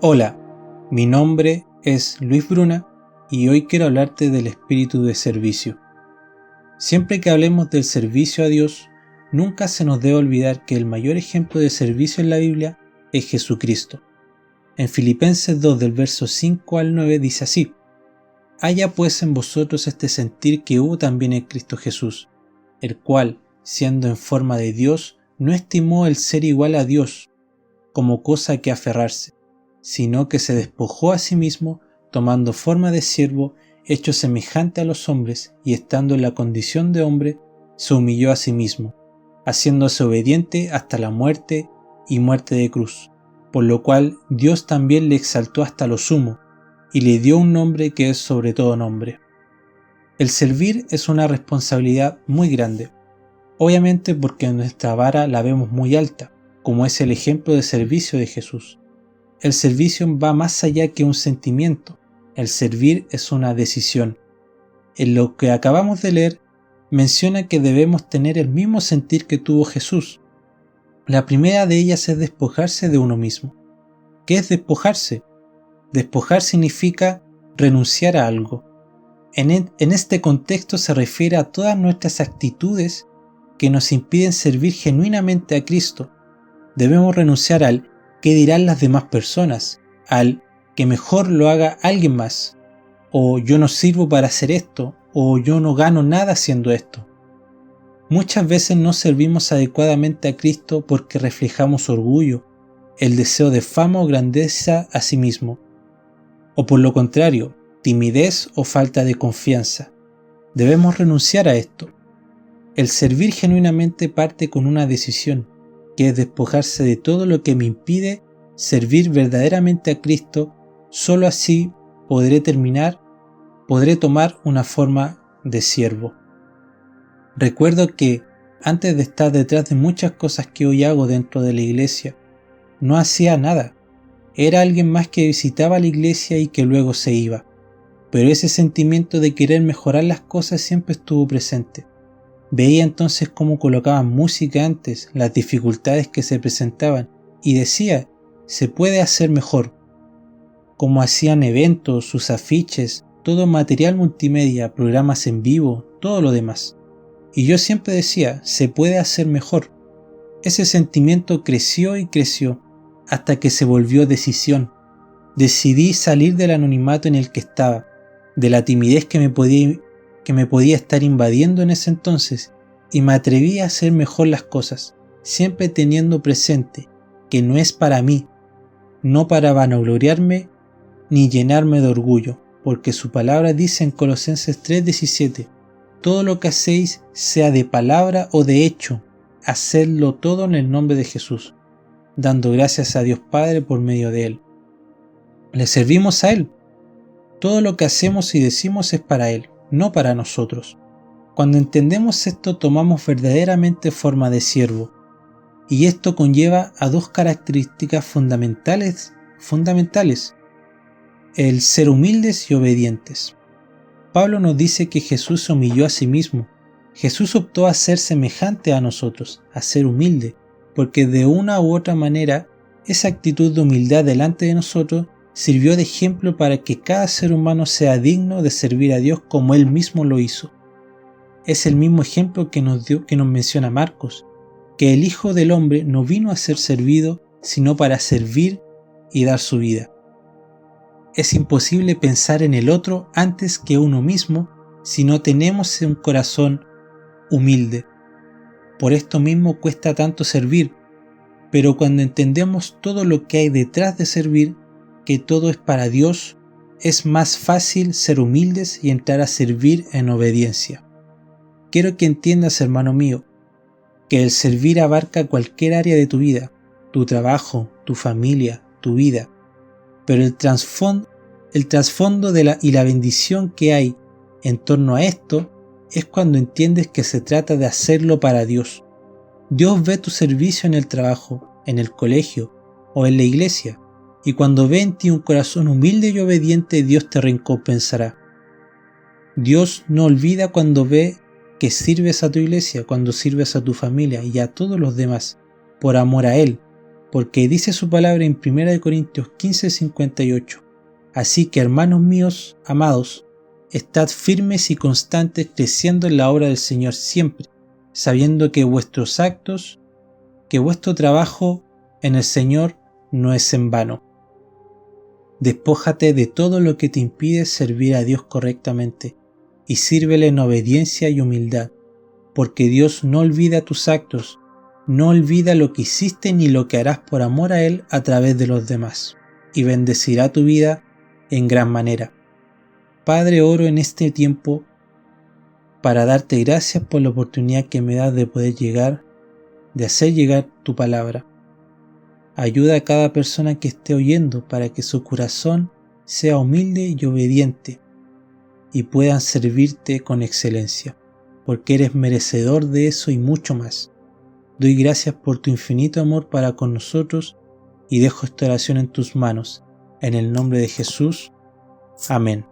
Hola, mi nombre es Luis Bruna y hoy quiero hablarte del espíritu de servicio. Siempre que hablemos del servicio a Dios, nunca se nos debe olvidar que el mayor ejemplo de servicio en la Biblia es Jesucristo. En Filipenses 2 del verso 5 al 9 dice así: Haya pues en vosotros este sentir que hubo también en Cristo Jesús, el cual, siendo en forma de Dios, no estimó el ser igual a Dios como cosa que aferrarse, sino que se despojó a sí mismo, tomando forma de siervo, hecho semejante a los hombres, y estando en la condición de hombre, se humilló a sí mismo, haciéndose obediente hasta la muerte y muerte de cruz, por lo cual Dios también le exaltó hasta lo sumo, y le dio un nombre que es sobre todo nombre. El servir es una responsabilidad muy grande, obviamente porque nuestra vara la vemos muy alta, como es el ejemplo de servicio de Jesús. El servicio va más allá que un sentimiento. El servir es una decisión. En lo que acabamos de leer, menciona que debemos tener el mismo sentir que tuvo Jesús. La primera de ellas es despojarse de uno mismo. ¿Qué es despojarse? Despojar significa renunciar a algo. En este contexto se refiere a todas nuestras actitudes que nos impiden servir genuinamente a Cristo. Debemos renunciar al ¿qué dirán las demás personas?, al que mejor lo haga alguien más, o yo no sirvo para hacer esto, o yo no gano nada haciendo esto. Muchas veces no servimos adecuadamente a Cristo porque reflejamos orgullo, el deseo de fama o grandeza a sí mismo, o por lo contrario, timidez o falta de confianza. Debemos renunciar a esto. El servir genuinamente parte con una decisión, que es despojarse de todo lo que me impide servir verdaderamente a Cristo. Solo así podré tomar una forma de siervo. Recuerdo que antes de estar detrás de muchas cosas que hoy hago dentro de la iglesia, no hacía nada. Era alguien más que visitaba la iglesia y que luego se iba. Pero ese sentimiento de querer mejorar las cosas siempre estuvo presente. Veía entonces cómo colocaban música antes, las dificultades que se presentaban, y decía, se puede hacer mejor. Cómo hacían eventos, sus afiches, todo material multimedia, programas en vivo, todo lo demás. Y yo siempre decía, se puede hacer mejor. Ese sentimiento creció y creció, hasta que se volvió decisión. Decidí salir del anonimato en el que estaba, de la timidez que me podía estar invadiendo en ese entonces, y me atreví a hacer mejor las cosas, siempre teniendo presente que no es para mí, no para vanagloriarme ni llenarme de orgullo, porque su palabra dice en Colosenses 3:17, todo lo que hacéis, sea de palabra o de hecho, hacedlo todo en el nombre de Jesús, dando gracias a Dios Padre por medio de Él. Le servimos a Él. Todo lo que hacemos y decimos es para Él, no para nosotros. Cuando entendemos esto, tomamos verdaderamente forma de siervo, y esto conlleva a dos características fundamentales: el ser humildes y obedientes. Pablo nos dice que Jesús se humilló a sí mismo. Jesús optó a ser semejante a nosotros, a ser humilde, porque de una u otra manera, esa actitud de humildad delante de nosotros sirvió de ejemplo para que cada ser humano sea digno de servir a Dios como Él mismo lo hizo. Es el mismo ejemplo que nos menciona Marcos, que el Hijo del Hombre no vino a ser servido, sino para servir y dar su vida. Es imposible pensar en el otro antes que uno mismo si no tenemos un corazón humilde. Por esto mismo cuesta tanto servir, pero cuando entendemos todo lo que hay detrás de servir, que todo es para Dios, es más fácil ser humildes y entrar a servir en obediencia. Quiero que entiendas, hermano mío, que el servir abarca cualquier área de tu vida, tu trabajo, tu familia, tu vida, pero el trasfondo y la bendición que hay en torno a esto es cuando entiendes que se trata de hacerlo para Dios. Dios ve tu servicio en el trabajo, en el colegio o en la iglesia, y cuando ve en ti un corazón humilde y obediente, Dios te recompensará. Dios no olvida cuando ve que sirves a tu iglesia, cuando sirves a tu familia y a todos los demás, por amor a Él, porque dice su palabra en 1 Corintios 15:58. Así que, hermanos míos, amados, estad firmes y constantes, creciendo en la obra del Señor siempre, sabiendo que vuestros actos, que vuestro trabajo en el Señor no es en vano. Despójate de todo lo que te impide servir a Dios correctamente y sírvele en obediencia y humildad, porque Dios no olvida tus actos, no olvida lo que hiciste ni lo que harás por amor a Él a través de los demás, y bendecirá tu vida en gran manera. Padre, oro en este tiempo para darte gracias por la oportunidad que me das de poder de hacer llegar tu palabra. Ayuda a cada persona que esté oyendo para que su corazón sea humilde y obediente y puedan servirte con excelencia, porque eres merecedor de eso y mucho más. Doy gracias por tu infinito amor para con nosotros y dejo esta oración en tus manos. En el nombre de Jesús. Amén.